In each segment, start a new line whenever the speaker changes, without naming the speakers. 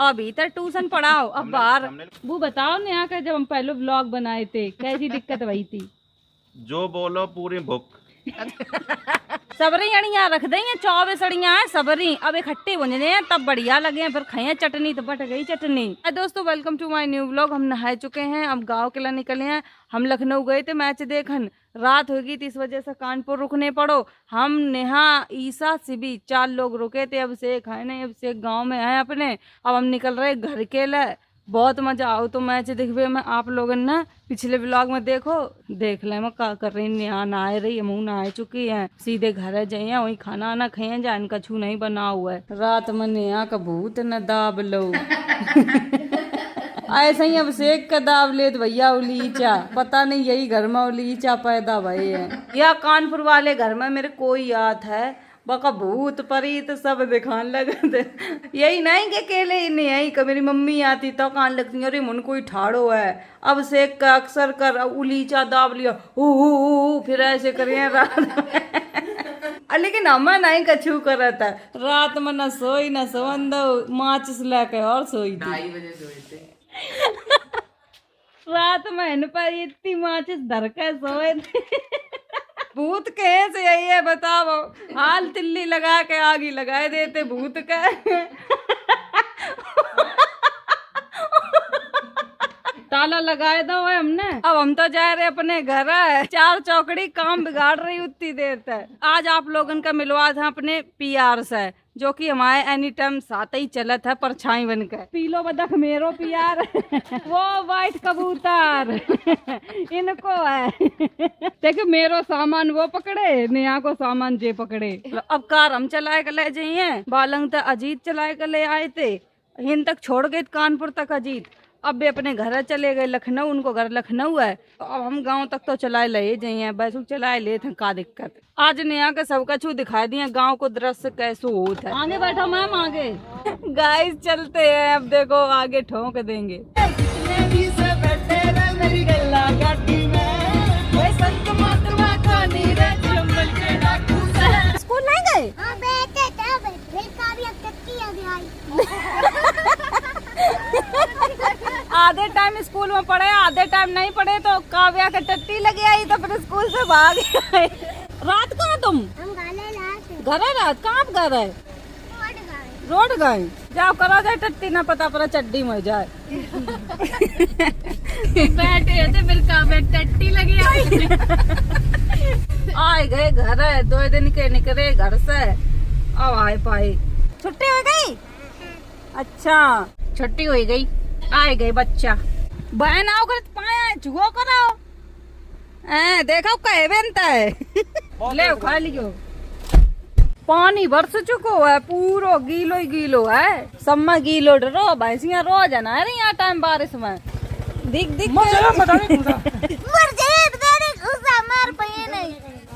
अभी तक ट्यूशन पढ़ाओ अब बाहर। वो बताओ नया का जब हम पहले व्लॉग बनाए थे कैसी दिक्कत वही थी?
जो बोलो पूरी भूख।
सबरी अड़िया रख देंगे 24 अड़िया है सबरी, अब इकट्ठी बुनने हैं तब बढ़िया लगे फिर खाए चटनी तो बट गई चटनी। दोस्तों welcome to my new vlog. हम नहाए चुके हैं, अब गांव के लिए निकले हैं। हम लखनऊ गए थे मैच देखन, रात होगी तो इस वजह से कानपुर रुकने पड़ो। हम नेहा ईसा सिबी 4 लोग रुके थे। अब से खाए नहीं, अब से गाँव में आए अपने। अब हम निकल रहे घर के लिए। बहुत मजा आओ तो मैच देखबे में आप लोगन ना पिछले ब्लॉग में देखो देख ले मैं का कर रही। नेहा नहाए रही, मुँह नहाए चुकी है, सीधे घर जाइए वही खाना ना खाए जा, इनका छू नहीं बना हुआ है। रात में नेहा का भूत न दाब लो ऐसा ही अब सेक का दाब ले तो भैया उलीचा, पता नहीं यही घर में उलीचा पैदा भये है या कानपुर वाले घर में मेरे कोई याद है बका भूत परीत सब दिखाने लगे। यही नहीं के अकेले नहीं यही का मेरी मम्मी आती तो कान लगती अरे मन कोई ठाड़ो है। अब से का अक्सर कर उलीचा दाब लिया फिर ऐसे करिए रात में। लेकिन हमें नहीं कछू करा था रात में न सोई न सोन दो माचिस लेके और सोई थी। 2:30 बजे सोई थे रात में इन पर इतनी माचिस धर के सोए थे। भूत कहे से यही है बताओ, हाल तिल्ली लगा के आगी लगाए देते भूत का। ताला लगाए दो हमने। अब हम तो जा रहे अपने घर है, 4 चौकड़ी काम बिगाड़ रही उतनी देर तक। आज आप लोगन का मिलवा था अपने पीआर से जो कि हमारे एनी टाइम साथ ही चलत है परछाई बनकर। पीलो बदख मेरो पीआर वो वाइट कबूतर इनको है। देखो मेरो सामान वो पकड़े, नेहा को सामान जे पकड़े। अब कार हम चलाए कर ले जाइए, बालंग तक अजीत चलाए कर ले आए थे, हिंद तक छोड़ गए कानपुर तक अजीत। अब भी अपने घर चले गए लखनऊ, उनको घर लखनऊ है तो अब हम गांव तक तो चलाए ले जाइए, बैसुक चलाए ले थे का दिक्कत। आज नया का सबका छू दिखाई दिया गांव को दृश्य कैसे होता है। आगे बैठो मैम आगे। गाइस चलते हैं, अब देखो आगे ठोक देंगे। स्कूल नहीं गए? आधे टाइम स्कूल में पढ़े आधे टाइम नहीं पढ़े तो काव्या के टट्टी लगी आई तो फिर स्कूल से भाग गए। रात कहाँ तुम? घर है रात कहाँ घर है? रोड गए जाओ करो जाए टट्टी ना पता पड़ा चड्डी में जाए। बैठे थे फिर काव्या टट्टी लगी आई। आए गए घर है 2 दिन के निकले घर से अब आए पाए। छुट्टी हो गई? अच्छा छुट्टी हो गई आए गए बच्चा। बहन आओ कर पाया छुओ कराओ देखो कहे बनता है। ले खा लियो। पानी बरस चुको है पूरो गीलो ही गीलो है, सब में गीलो डरो भैंसियां रोज है ना यहाँ टाइम बारिश में। दिख दिख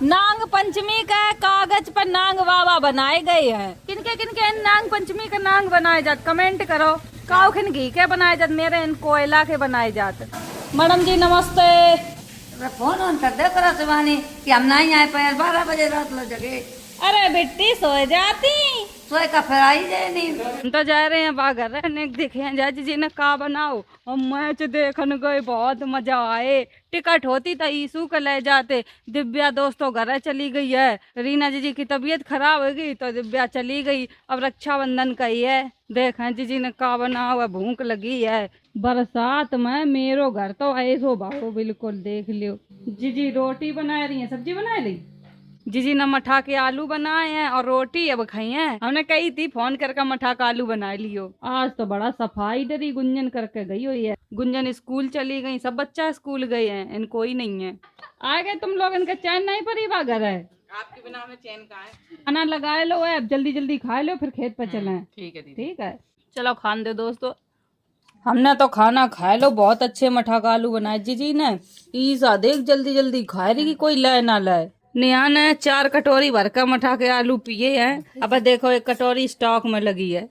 नांग पंचमी का कागज पर नांग बाबा बनाए गए हैं। किनके नांग पंचमी का नांग बनाए जात कमेंट करो। काउ खिन घी के बनाए जात, मेरे इन कोयला के बनाए जात। मैडम जी नमस्ते।
फोन ऑन कर दे करा शिवानी कि हम नहीं आए पाए 12 बजे रात लो जगह।
अरे बेटी सो जाती
सोए का फिर आई जाए नहीं।
हम तो जा रहे हैं बागर रहने देखे जाजी जी ने का बनाओ। हम मैच देखने गए बहुत मजा आए। टिकट होती तो ईसू का ले जाते। दिव्या दोस्तों घर चली गई है, रीना जी की तबीयत खराब हो गई तो दिव्या चली गई। अब रक्षाबंधन का ही है, देखें जीजी ने का बना हुआ, भूख लगी है। बरसात में मेरो घर तो ऐसो भागो बिल्कुल देख लियो। जीजी रोटी बना रही है, सब्जी बना ली। जीजी ने मठा के आलू बनाए हैं और रोटी अब खाई है। हमने कही थी फोन करके मठा का आलू बना लियो। आज तो बड़ा सफाई डरी गुंजन करके गई हुई है। गुंजन स्कूल चली गई, सब बच्चा स्कूल गए हैं, इन कोई नहीं है। आ गए तुम लोग, इनका चैन नहीं पड़ी बागर है
आपके बिना में चैन कहाँ है।
खाना लगाए लो है, जल्दी जल्दी खा लो फिर खेत पर चले।
ठीक है दीदी।
ठीक है चलो खान दे दोस्तों। हमने तो खाना खाए लो, बहुत अच्छे मठा का आलू बनाए जीजी ने। ईसा देख जल्दी जल्दी खाए रही, कोई लाए ना लाए। नेहा ने 4 कटोरी भर कर मठा के आलू पिए हैं। अब देखो 1 कटोरी स्टॉक में लगी है।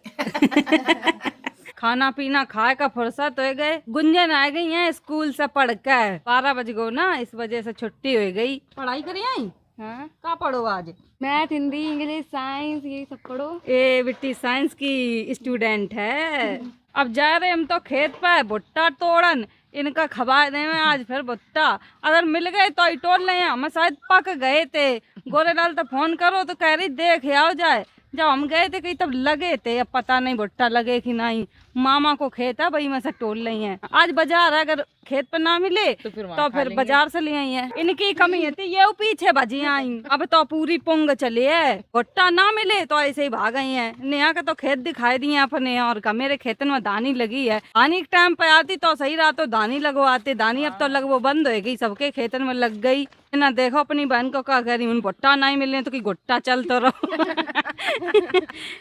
खाना पीना खाए का फुर्सत हो गए। गुंजन आ गई है स्कूल से पढ़ कर, 12 बज गो ना, इस वजह से छुट्टी हो गई। पढ़ाई करी आई हाँ क्या पढ़ो आज?
मैथ, हिंदी, इंग्लिश, साइंस, यही सब पढ़ो।
ए बिट्टी साइंस की स्टूडेंट है। अब जा रहे हम तो खेत पे भुट्टा तोड़न, इनका खबा दे में आज फिर भुट्टा अगर मिल गए तो ही तोड़ ले। हम शायद पक गए थे, गोरे लाल तो फोन करो तो कह रही देख आओ जाए। जब हम गए थे कहीं तब लगे थे, अब पता नहीं भुट्टा लगे कि नहीं। मामा को खेत है भाई में से तोड़ ली है। आज बाजार है, अगर खेत पर ना मिले तो फिर बाजार से ले आई है। इनकी कमी थी ये पीछे भजी आई, अब तो पूरी पुंग चली है। भुट्टा ना मिले तो ऐसे ही भाग गई है। नेहा के तो खेत दिखाई दिए अपने और का मेरे खेतन में दानी लगी है। दानी के टाइम पे आती तो सही रहा तो दानी लगवाते, दानी अब तो लगभग बंद हो गई, सबके खेतन में लग गई ना। देखो अपनी बहन को क्या कह रही हूँ, भुट्टा नहीं मिले तो कि गुट्टा चल तो रहो।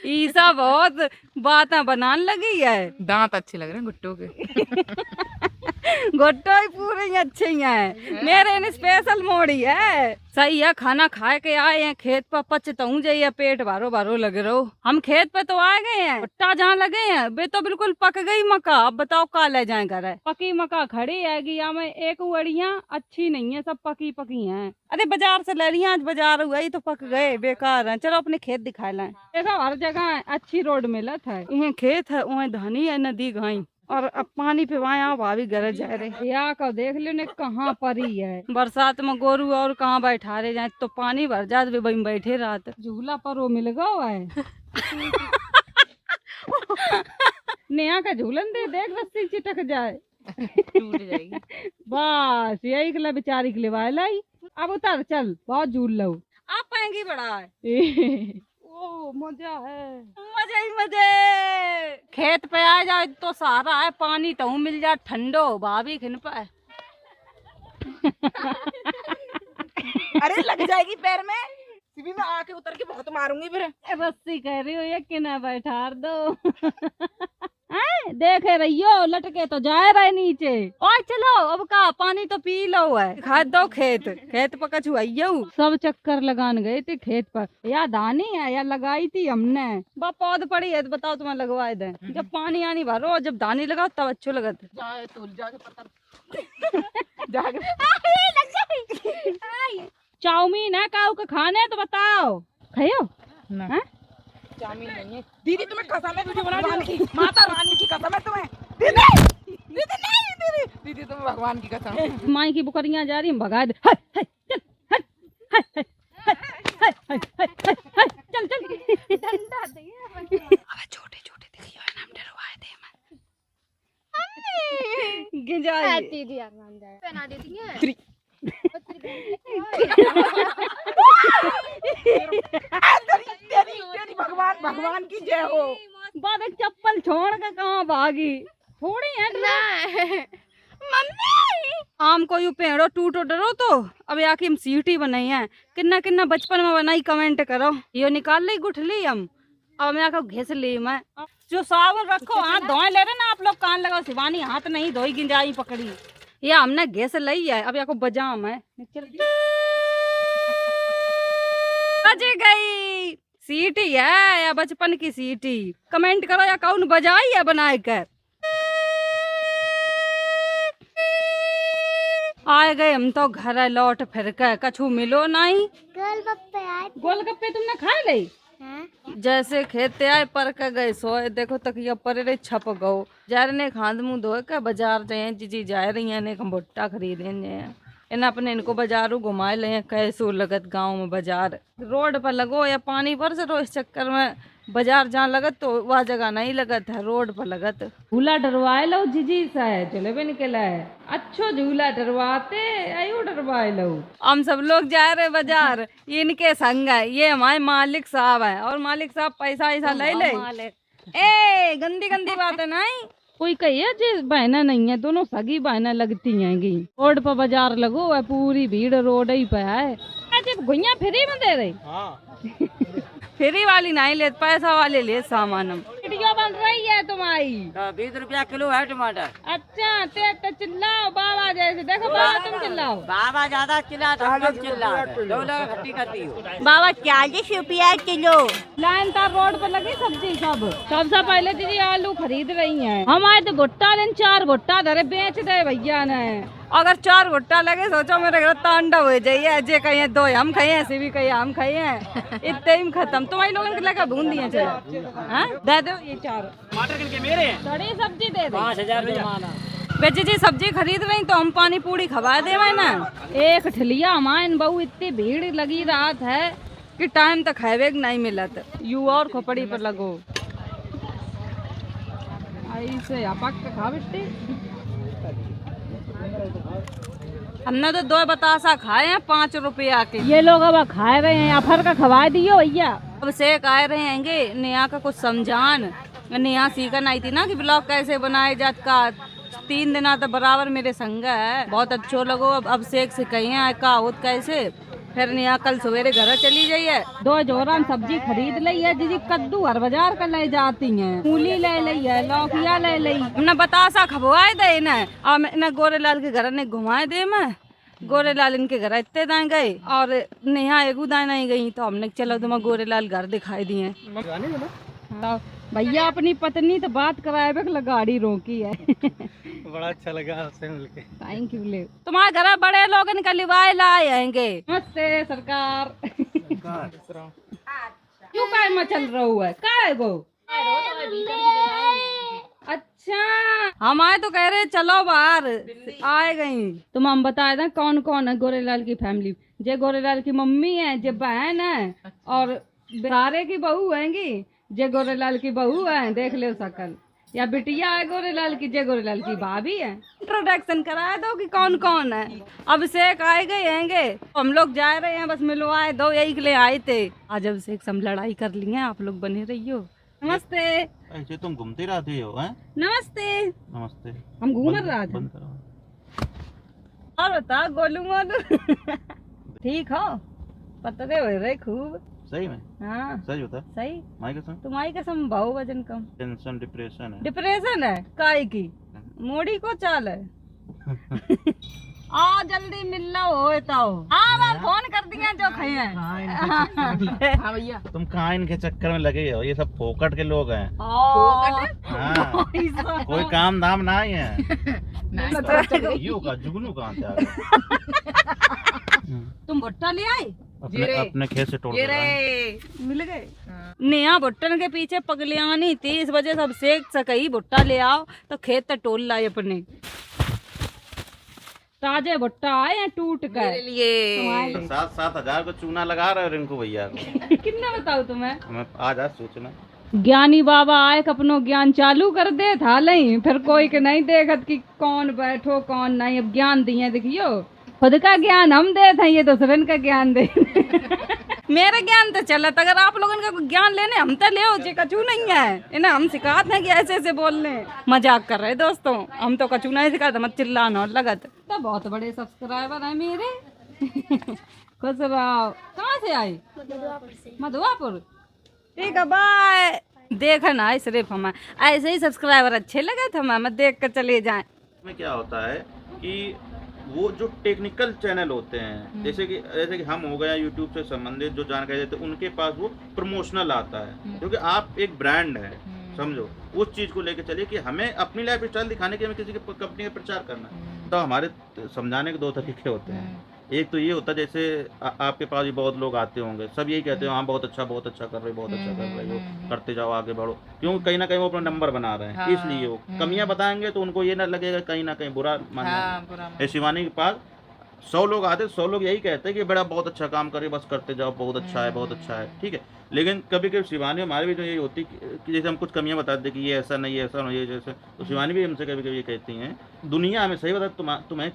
ईसा बहुत बातें बनाने लगी है।
दांत अच्छे लग रहे हैं गुट्टों के।
गोट्टो ही पूरे ही अच्छे ही हैं। मेरे ने स्पेशल मोड़ी है। सही है, खाना खा के आए हैं खेत पर, पचताऊं जाइए पेट बारो बारो लग रहो। हम खेत पे तो आ गए हैं, भुट्टा जहाँ लगे हैं वे तो बिल्कुल पक गई मक्का। अब बताओ का ले जाए घर है? पकी मक्का खड़ी है या में एक उड़िया अच्छी नहीं है, सब पकी पकी हैं। अरे बाजार से ले रही आज बाजार हुआ ही तो पक गए, बेकार है। चलो अपने खेत दिखा लें। देखो हर जगह अच्छी रोड मिलत है। इन्हें खेत है, उन्हें धानी है, नदी गाई और अब पानी पे वहाँ भाभी गरज जा रहे। या का देख लो ने कहाँ परी है। बरसात में गोरू और कहाँ बैठा रहे जाए तो पानी भर जात वे वहीं बैठे रात। झूला पर वो मिल गया है। नेहा का झूलन दे देख, रस्सी चिटक जाए
टूट जाएगी।
बस यही के लिए बेचारी के लिए वाई। अब उतर चल, बहुत झूल लो। आप पाएंगी बड़ा है। ओ मजा है, मजे ही मजे। खेत पे आ जाए तो सारा है पानी तो मिल जाए ठंडो भाभी खिन पे।
अरे लग जाएगी पैर में, सीबी में आके उतर के बहुत मारूंगी फिर।
रस्सी कह रही हो ये कि ना बैठा दो। देखे रहियो लटके तो जा रहे नीचे। और चलो अब का पानी तो पी लो है। खा दो खेत पर कछु आइयो। सब चक्कर लगान गए थे खेत पर, या दानी है या लगाई थी हमने। पौध पड़ी है तो बताओ तुम्हें लगवाए दे। जब पानी आनी भरो जब दानी लगाओ तब अच्छो लगत। चाउमीन है काऊ के खाने तो बताओ खाओ ना।
चाउमीन नहीं है दीदी, तुम्हें कसम है वीडियो बनाने की, माता रानी की कसम है तुम्हें। दीदी दीदी नहीं दीदी, दीदी तुम्हें भगवान की कसम।
माई की बुकरियां जा रही हम भगा दे। चल चल डंडा दे। अब छोटे छोटे दिखियो है नाम डरवाए दे मैं। गिंजा
दीदी यार मान जाए पहना देती है।
तेरी भगवान भगवान की जय हो।
बाद चप्पल छोड़ के कहाँ भागी, थोड़ी है ना मम्मी। आम को यू पेड़ो टूटो डरो तो अब आके हम सीटी बनाई है। किन्ना किन्ना बचपन में बनाई कमेंट करो। यो निकाल ली गुठली हम, अब मैं आकर घिस ली मैं। जो साबुन रखो हाथ धोए ले रहे ना आप लोग, कान लगाओ। शिवानी हाथ नहीं धोई, गिंजाई पकड़ी या हमने घिस ली है। अब को बजाम है। बज गई सीटी है या बचपन की सीटी? कमेंट करो या कौन बजाई है बनाए कर। आए गए हम तो घर लौट फिर के, कछु मिलो नहीं।
गोलगप्पे आए।
गोलगप्पे तुमने खा ले? जैसे खेते आए पर के गए सोए, देखो तकिया पर रे छप गो। जा रहे ने खाद मुँह धोए के बाजार जाए, जीजी जा रही है ने भुट्टा खरीदे। इन अपने इनको बाजारू घुमाए ले। कैसो लगत गांव में बाजार, रोड पर लगो या पानी पर से इस चक्कर में बाजार जहाँ लगत तो वह जगह नहीं लगत है, रोड पर लगत। झूला डरवाए लो जीजी से, चले भी निकला है। अच्छो झूला डरवाते आयो डरवाए लो। हम सब लोग जा रहे बाजार, इनके संग है। ये हमारे मालिक साहब है और मालिक साहब पैसा ऐसा ले ले। ए गंदी गंदी बात है नहीं कोई कहिए जी बहना नहीं है, दोनों सगी बहना लगती हैं। रोड पर बाजार लगो है, पूरी भीड़ रोड ही पे है। घुइया फ्री में दे रही? हाँ। फ्री वाली नहीं ले, पैसा वाले ले सामान हम। वीडियो बन रही है तुम्हारी।
20 रुपया किलो है टमाटर।
अच्छा तो चिल्लाओ बाबा जैसे, देखो बाबा तुम चिल्लाओ।
बाबा ज्यादा चिल्लाते, हम लोग चिल्लाते, 2 लोग खट्टी करती हो।
बाबा 40 रुपया किलो। लाइन तार रोड पर लगी सब्जी सब। सबसे पहले दीदी आलू खरीद रही हैं। हम आए तो भुट्टा लेन, 4 भुट्टा धरे बेच दे भैया ने। अगर 4 भुट्टा लगे सोचो मेरे घर तांडव हो जाइए। जे कहिए 2 हम खाइए, ऐसे भी कहिए हम खाइए, इतने ही खत्म। तुम्हारे लोगों के लेकर भून दिए दे दो ये 4
टमाटर किनके मेरे हैं?
सड़ी सब्जी दे दो।
5000 रुपया।
बेचे जी सब्जी खरीद रही तो हम पानी पूरी खवा दे ना। एक ठलिया हमारे बहू इतनी भीड़ लगी रात है कि टाइम तक हैवे नहीं मिलत। यू और खोपड़ी पर लगो ऐसे पक खा बेटी। हमने तो 2 बतासा खाए हैं 5 रुपया के। ये लोग अब खाए रहे हैं, अफर का खवा दियो भैया। अब से आए रहे हैंगे नेहा का कुछ समझान। नेहा सीखन आई थी ना कि ब्लॉग कैसे बनाए जात का। 3 दिन तो बराबर मेरे संग है, बहुत अच्छो लगो। अब शेख से कहिए का होत कैसे। फिर नेहा कल सवेरे घर चली जाइए। 2 जोरान सब्जी खरीद ली है जी। कद्दू हर बाजार का ले जाती है, मूली ले ली है, लौकिया ले ली। हमने बतासा खबवाए दे न। अब न गोरेलाल के घर ने घुमाए दे मैं। गोरेलाल इनके घर इतने दाएं गए और नेहा एगू दाएं नहीं गई तो हमने चलो तुम गोरेलाल घर दिखाई दिए। भैया अपनी पत्नी तो बात कराए गाड़ी रोकी है।
बड़ा अच्छा लगा आपसे मिलके।
Thank you. तुम्हारे घर बड़े लोग इनका लिवाए लाए आएंगे। नमस्ते सरकार। क्यों काय मचल रहा हुआ है काय गो? अच्छा हम आए तो कह रहे चलो बाहर आए गई। तुम हम बताए ना कौन कौन है गोरेलाल की फैमिली। जे गोरेलाल की मम्मी है, जे बहन है और सारे की बहू हैंगी। जे गोरेलाल की बहू है देख ले सकल, या बिटिया है गोरेलाल की, जे गोरेलाल की भाभी है। इंट्रोडक्शन करा दो कि कौन कौन है। अभिषेक आए गए हैंगे, हम लोग जा रहे हैं, बस मिलवाए दो, यही के लिए आए थे। आज अभिषेक सब लड़ाई कर ली है, आप लोग बने रहियो। नमस्ते।
ऐसे तुम घूमते रहते हो हैं?
नमस्ते।
नमस्ते।
हम घूम रहा था। और बता गोलू मोलू ठीक हो? पतरे हो रहे खूब।
सही में?
हाँ
सही होता?
सही।
माई कसम?
तुम्हारी कसम भाव वजन कम।
टेंशन डिप्रेशन है।
डिप्रेशन है काय की? मोड़ी को चाल है। आ जल्दी मिल लो होता हो। हाँ मैं फोन कर दिया जो खाए।
हाँ भैया
तुम कहाँ इनके चक्कर में लगे हो? ये सब फोकट के लोग हैं। हाँ। कोई काम धाम ना ही है। यू का जुगनू कहाँ से आ गए?
तुम भुट्टा ले आए?
अपने खेत से तोड़
मिल गए। नेहा भुट्टन के पीछे पगलियानी थी, इस वजह से अब शेख सकई भुट्टा ले आओ तो खेत तक टोल लाए अपने। ताजे भुट्टा आए हैं टूट कर लिए।
7,000 को चूना लगा रहे हो रिंकू भैया को।
कितना बताओ तुम्हें?
हमें आज सोचना।
ज्ञानी बाबा आए अपनो ज्ञान चालू कर दे था नहीं, फिर कोई के नहीं देखत कि कौन बैठो कौन नहीं। अब ज्ञान दिए देखियो, खुद का ज्ञान हम दे थे, ये दूसरन का ज्ञान दे। मेरा ज्ञान तो चलत, अगर आप लोगों का ज्ञान लेने हम तो ले जे कचू नहीं है। इन्हें हम सिखाते हैं कि ऐसे ऐसे बोलने। मजाक कर रहे दोस्तों, हम तो कचू नहीं सिखाते, मत चिल्लाना और लगत। तो बहुत बड़े सब्सक्राइबर है मेरे। खुश रहो। कहाँ से आई? मधुआपुर। ठीक है बाय। देखा ना सिर्फ हम ऐसे ही सब्सक्राइबर अच्छे लगे थे, हम देख कर चले जाएं।
में क्या होता है कि वो जो टेक्निकल चैनल होते हैं, जैसे कि हम हो गए यूट्यूब से संबंधित जो जानकारी देते हैं, उनके पास वो प्रमोशनल आता है। क्योंकि आप एक ब्रांड है, समझो उस चीज को लेके चलिए कि हमें अपनी लाइफ स्टाइल दिखाने के, हमें किसी की कंपनी का प्रचार करना है। तो हमारे समझाने के 2 तरीके होते हैं। एक तो ये होता है जैसे आपके पास भी बहुत लोग आते होंगे, सब यही कहते हैं हाँ बहुत अच्छा कर रहे हो, बहुत अच्छा कर रहे हो, करते जाओ आगे बढ़ो। क्योंकि कहीं ना कहीं वो अपना नंबर बना रहे हैं, इसलिए वो कमियां बताएंगे तो उनको ये ना लगेगा कहीं ना कहीं बुरा मानेंगे। शिवानी के पास 100 लोग आते, 100 लोग यही कहते हैं कि बड़ा बहुत अच्छा काम करे, बस करते जाओ, बहुत अच्छा है, बहुत अच्छा है, ठीक है। लेकिन कभी कभी शिवानी हमारे भी तो यही होती कि जैसे हम कुछ कमियां बताते कि ये ऐसा नहीं, ऐसा नहीं, ये जैसे, तो शिवानी भी हमसे कभी कभी ये कहती हैं दुनिया हमें सही बता, तुम्हें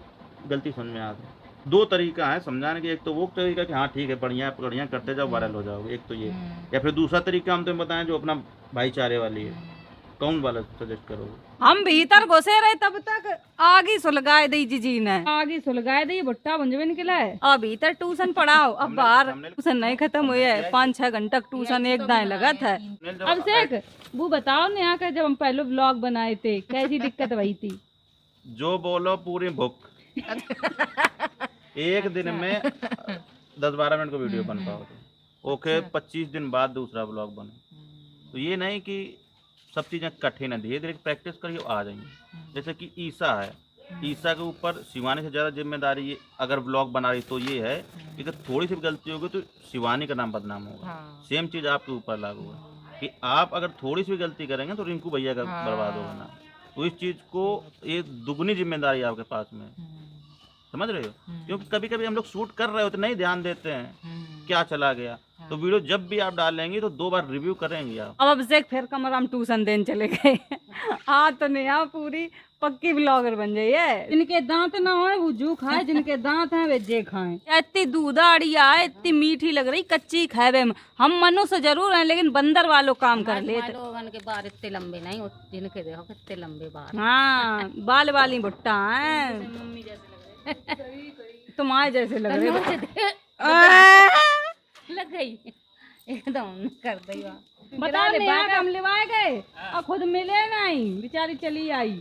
गलती समझ में आ गई। 2 तरीका है समझाने के। एक तो वो तरीका कि हाँ ठीक है बढ़िया बढ़िया करते जाओ, वायरल हो जाओगे, एक तो ये। या फिर दूसरा तरीका हम तुम्हें बताएं जो अपना भाईचारे वाली है कौन वाला सजेस्ट करोगे?
हम भीतर घुसे रहे तब तक आग ही सुलगाए दी जी ने, आग ही सुलगाए दी, भुट्टा बंजवे निकला है। अब भीतर ट्यूशन पढ़ाओ, अब बाहर ट्यूशन नहीं खत्म हुई है, 5-6 घंटा ट्यूशन एक दाएं लगा था। अब शेख वो बताओ ना, यहाँ का जब हम पहले ब्लॉग बनाए थे कैसी दिक्कत वही थी?
जो बोलो पूरी भुक एक दिन में 10-12 मिनट को वीडियो बन पाओगे, ओके 25 दिन बाद दूसरा ब्लॉग बने। तो ये नहीं कि सब चीज़ें कठिन है, धीरे धीरे प्रैक्टिस करिए आ जाएंगी। जैसे कि ईसा है, ईसा के ऊपर शिवानी से ज़्यादा जिम्मेदारी है, अगर ब्लॉग बना रही तो ये है कि अगर थोड़ी सी भी गलती होगी तो शिवानी का नाम बदनाम होगा। सेम चीज़ आपके ऊपर लागू है कि आप अगर थोड़ी सी भी गलती करेंगे तो रिंकू भैया का बर्बाद होगा ना। तो इस चीज़ को ये दुगनी जिम्मेदारी आपके पास में, समझ रहे हो? क्योंकि कभी कभी हम लोग शूट कर रहे हो तो नहीं ध्यान देते हैं क्या चला गया, तो वीडियो जब भी आप डालेंगे तो 2 बार रिव्यू करेंगे आप।
अब से फिर कमर हम ट्यूशन देने चले गए। हाँ तो नहीं, यहाँ पूरी पक्की ब्लॉगर बन जाइए। जिनके दांत ना हो वो जू खाए, जिनके दांत हैं वे जे खाएं। इतनी दूधाड़िया है, इतनी मीठी लग रही कच्ची खाए में। हम मनुष्य जरूर हैं लेकिन बंदर वालों काम कर लेते।
लोगन के बाल इतने लंबे नहीं, जिनके देखो कितने लंबे बाल।
हाँ बाल वाली भुट्टा है,
मम्मी जैसे लग रहे,
तुम्हारे जैसे लग रहे।
लग गई एकदम कर दी।
बताओ हम लिवाए गए और खुद मिले नहीं, बेचारी चली आई।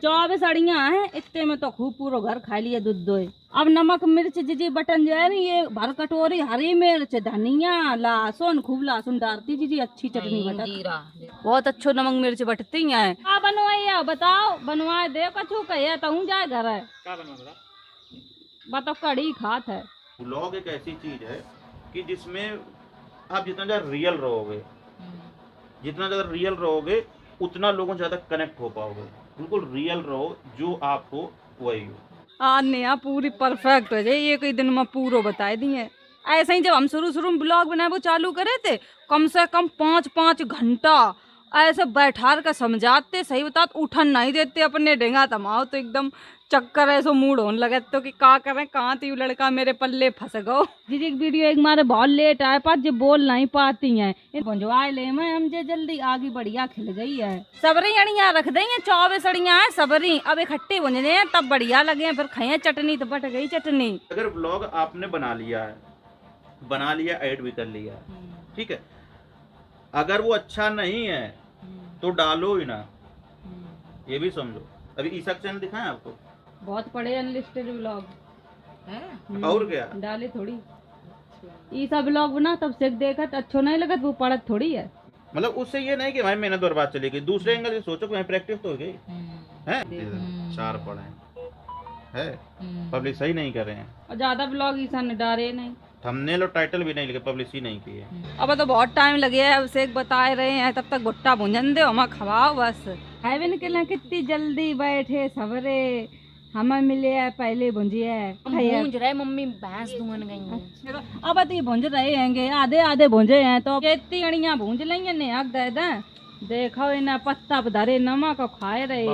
24 साड़ियाँ हैं, इतने में तो खूब पूरा घर खा लिया दूध दोए। अब नमक मिर्च जीजी बटन जो है ना, ये भर कटोरी हरी मिर्च धनिया लहसुन, खूब लहसुन डालती जीजी, अच्छी चटनी बटती, बहुत अच्छो नमक मिर्च बटती है। क्या बनवाइया बताओ, बनवाए दे कछु कहिए तो जाए घर है। बताओ कड़ी खात है।
ब्लॉग एक ऐसी चीज है कि जिसमें आप जितना ज़्यादा रियल रहोगे, जितना ज़्यादा रियल रहोगे उतना लोगों से ज़्यादा कनेक्ट हो पाओगे। बिल्कुल रियल रहो, जो आप हो वही हो।
आज नया पूरी परफेक्ट हो जाए, एक ही दिन में पूरा बताए दिए। ऐसे ही जब हम शुरू में ब्लॉग बनाए वो चालू करे थे, कम से कम 5-5 घंटा ऐसे बैठार का समझाते, सही बता उठन नहीं देते अपने डेंगा तमाओ, तो एकदम चक्कर ऐसा मूड होने लगे तो कि का करें, कहाँ थी लड़का मेरे पल्ले फंस गो। जी एक वीडियो एक मारे बहुत लेट आए पास जो बोल नहीं पाती हैं, पहुंचवाए ले मैं हम जे जल्दी आगे बढ़िया खिल गई है। सबरी अड़ियाँ रख देंगे, 24 अड़ियाँ है सबरी, अब इकट्ठे बन हैं तब बढ़िया लगे, फिर खाए चटनी तो बट गई चटनी।
अगर ब्लॉग आपने बना लिया ऐड भी कर लिया, ठीक है, अगर वो अच्छा नहीं है तो डालो ही ना, ये भी समझो। अभी ईसा चैनल दिखाएं आपको,
बहुत पड़े अनलिस्टेड ब्लॉग
और क्या
डाले थोड़ी, ईसा ब्लॉग बना तब से देखा तो अच्छो नहीं लगा, वो पढ़त थोड़ी है।
मतलब उससे ये नहीं कि भाई मेहनत बर्बाद चली गई, दूसरे एंगल से सोचो कि प्रैक्टिस तो हो गई है। 4 पढ़े है, पब्लिक सही नहीं कर रहे हैं,
और ज्यादा ब्लॉग ईसा ने डाले नहीं,
थंबनेल और टाइटल भी नहीं लिखे, पब्लिश ही नहीं किए।
अब तो बहुत टाइम लगे है, अब से बताए रहे हैं, तब तक भुट्टा भुंजन दे हम खवाओ बस। है निकले कितनी जल्दी बैठे सबरे, हमें मिले है पहले भुंजिए
भूंज रहे मम्मी, भैंस धुन गई।
अब तो ये भुंज रहे हैं, आधे भुंजे हैं तो इतनी अड़ियाँ भूंज लेंगे नेहक दे दें। देखो इन्हें पत्ता धरे नमक खाए रहे,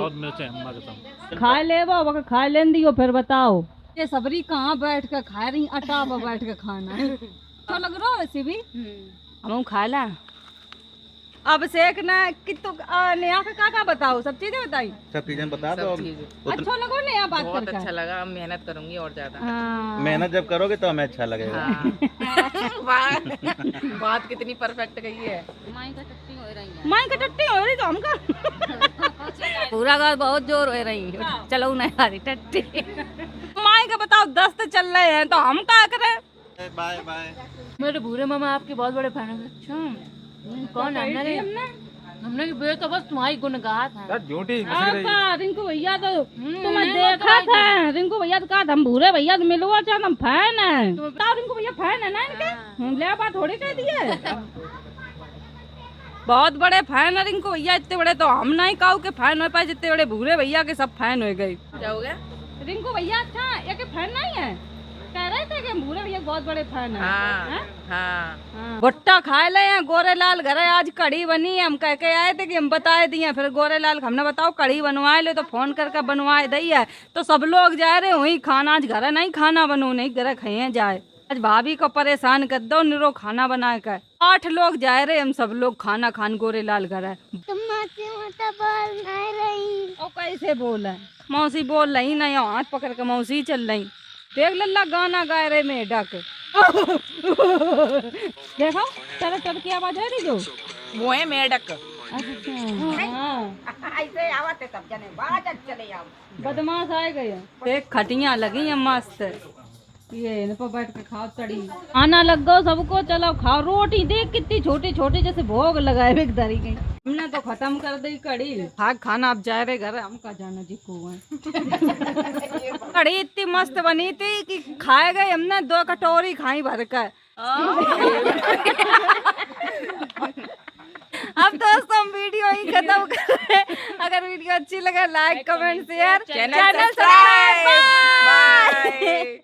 खाए ले वो खाए लें दियो, फिर बताओ ये सबरी कहाँ बैठ कर खा रही, अटा पर बैठ कर खाना है तो लग रहा है वैसे भी हम खा ला। अब शेख ना कि तो नया का बताओ, सब चीजें बताई,
सब चीजें बता दो।
अच्छा लगो नया बात
बहुत
करके।
अच्छा लगा, मेहनत करूंगी और ज्यादा।
हाँ।
मेहनत जब करोगे तो हमें अच्छा लगेगा।
बात कितनी परफेक्ट गई है।
माई का टट्टी हो रही तो हमका पूरा गाल बहुत जोर हो रही, चलो नहीं आ रही टट्टी। माई का बताओ 10 तो चल रहे हैं तो हम क्या करें।
Bye bye.
मेरे भूरे मामा आपके बहुत बड़े फैन हैं। अच्छा कौन हमने तो बस तुम्हारी गुण गात है।
रिंकू भैया तो तुम्हें देखा था, रिंकू भैया तो कहा हम भूरे भैया तो मिलवा चाहते, हम फैन है। रिंकू भैया फैन है ना इनके, ले बात थोड़ी कह दिए। बहुत बड़े फैन है रिंकू भैया, इतने बड़े तो हम नहीं कहू के फैन हो पाए जितने बड़े भूरे भैया के सब फैन हो गए।
क्या हो गया?
रिंकू भैया अच्छा ये फैन नहीं है, कह रहे थे कि हम भूरे भैया बहुत बड़े फैन है।
हाँ।
भुट्टा खाए ले हैं, गोरे लाल घर आज कढ़ी बनी है, हम कह के आए थे कि हम बताए दिए, फिर गोरे लाल हमने बताओ कढ़ी बनवाए ले तो फोन करके बनवाए दी है, तो सब लोग जा रहे वही खाना, आज घर नहीं खाना बनू नहीं घर खाए जाए। आज भाभी को परेशान कर दो निरो खाना बना कर। 8 लोग जा रहे, हम सब लोग खाना खान गोरेलाल घर है। और कैसे बोल है मौसी बोल रही ना, यहाँ हाथ पकड़ के मौसी चल रही। देख लल्ला गाना गा रहे मेढक। देखो चल चल की आवाज है जो
वो है मेढक।
ऐसे आवते सब जने बाज चले आओ। बदमाश आए गए। एक खटिया लगी है मस्त, ये इन पर बैठ के खाओ चढ़ी। आना लग गो सबको, चलो खाओ। रोटी देख कितनी छोटी छोटी जैसे भोग लगाए हुए धरी गई। हमने तो खत्म कर दी कड़ी। भाग खाना अब जा रहे घर, हम का जाना जी को है। कड़ी इतनी मस्त बनी थी कि खाए गए हमने 2 कटोरी खाई भर कर। अब दोस्तों हम वीडियो ही खत्म कर रहे हैं। अगर वीडियो अच्छी लगे like comment share, channel subscribe.